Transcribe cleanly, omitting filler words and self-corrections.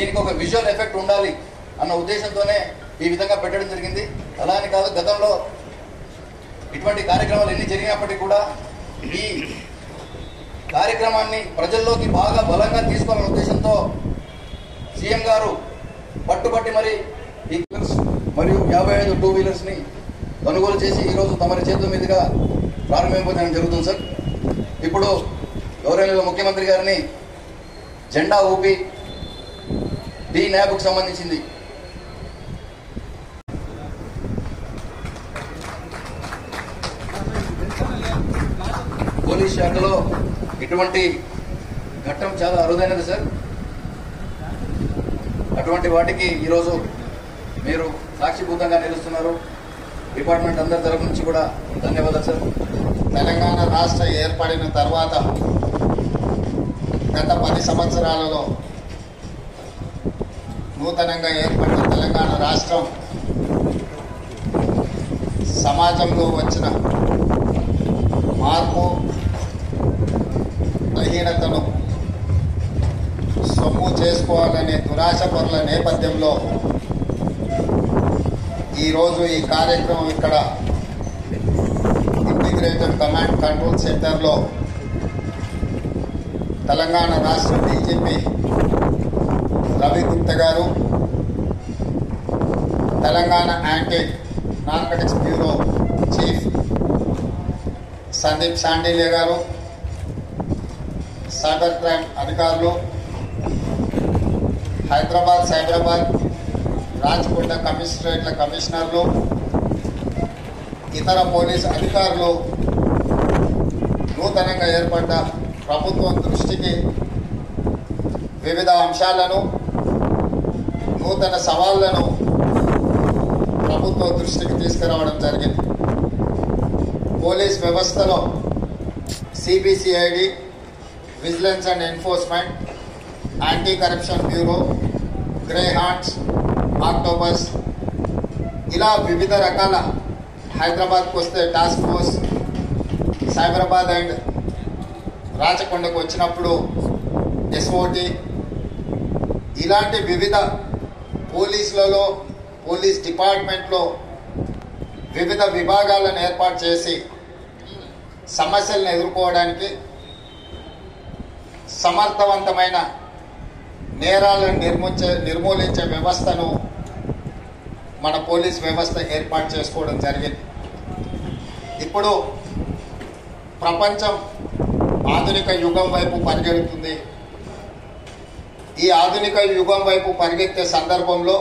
దీనికి ఒక visual effect ఉండాలి అన్న ఉద్దేశంతోనే ఈ విధంగా పెట్టడం జరిగింది. అలా అని కాదు, గతంలో ఇటువంటి కార్యక్రమాలు ఎన్ని జరిగినప్పటికీ కూడా ఈ కార్యక్రమాన్ని ప్రజల్లోకి బాగా బలంగా తీసుకోవాలనే ఉద్దేశంతో సీఎం గారు పట్టుబట్టి మరి ఈ మరియు 55 టూ వీలర్స్ని కొనుగోలు చేసి ఈరోజు తమరి చేతుల మీదుగా ప్రారంభించడం జరుగుతుంది సార్. ఇప్పుడు గౌరవనీయ ముఖ్యమంత్రి గారిని జెండా ఊపి డి న్యాబ్కు సంబంధించింది పోలీస్ శాఖలో ఇటువంటి ఘట్టం చాలా అరుదైనది సార్. అటువంటి వాటికి ఈరోజు మీరు సాక్షిభూతంగా నిలుస్తున్నారు. డిపార్ట్మెంట్ అందరి తరఫు నుంచి కూడా ధన్యవాదాలు సార్. తెలంగాణ రాష్ట్ర ఏర్పడిన తర్వాత గత 10 సంవత్సరాలలో నూతనంగా ఏర్పడిన తెలంగాణ రాష్ట్రం సమాజంలో వచ్చిన మార్పు, బలహీనతను సొమ్ము చేసుకోవాలనే దురాశ పరుల నేపథ్యంలో ఈరోజు ఈ కార్యక్రమం ఇక్కడ ఇంటిగ్రేటెడ్ కమాండ్ కంట్రోల్ సెంటర్లో తెలంగాణ రాష్ట్ర డీజీపీ రవి గుప్తా గారు, Telangana anti narcotics bureau chief Sandeep Shandilya గారు, సైబర్ క్రైమ్ అధికారులు, హైదరాబాద్, సైబరాబాద్, రాచకొండ కమిషనరేట్ల కమిషనర్లు, ఇతర పోలీసు అధికారులు నూతనంగా ఏర్పడ్డ ప్రభుత్వం దృష్టికి వివిధ అంశాలను, నూతన సవాళ్లను ప్రభుత్వ దృష్టికి తీసుకురావడం జరిగింది. పోలీస్ వ్యవస్థలో CBCID, vigilance and enforcement, anti corruption bureau, grey hands, octopus, ఇలా వివిధ రకాల, హైదరాబాద్కు వస్తే టాస్క్ ఫోర్స్, సైబరాబాద్ అండ్ రాచకొండకు వచ్చినప్పుడు ఎస్ఓటి, ఇలాంటి వివిధ పోలీసులలో, పోలీస్ డిపార్ట్మెంట్లో వివిధ విభాగాలను ఏర్పాటు చేసి సమస్యలను ఎదుర్కోవడానికి, సమర్థవంతమైన నేరాలను నిర్మూలించే వ్యవస్థను మన పోలీస్ వ్యవస్థ ఏర్పాటు చేసుకోవడం జరిగింది. ఇప్పుడు ప్రపంచం ఆధునిక యుగం వైపు పరిగెడుతుంది. ఈ ఆధునిక యుగం వైపు పరిగెత్తే సందర్భంలో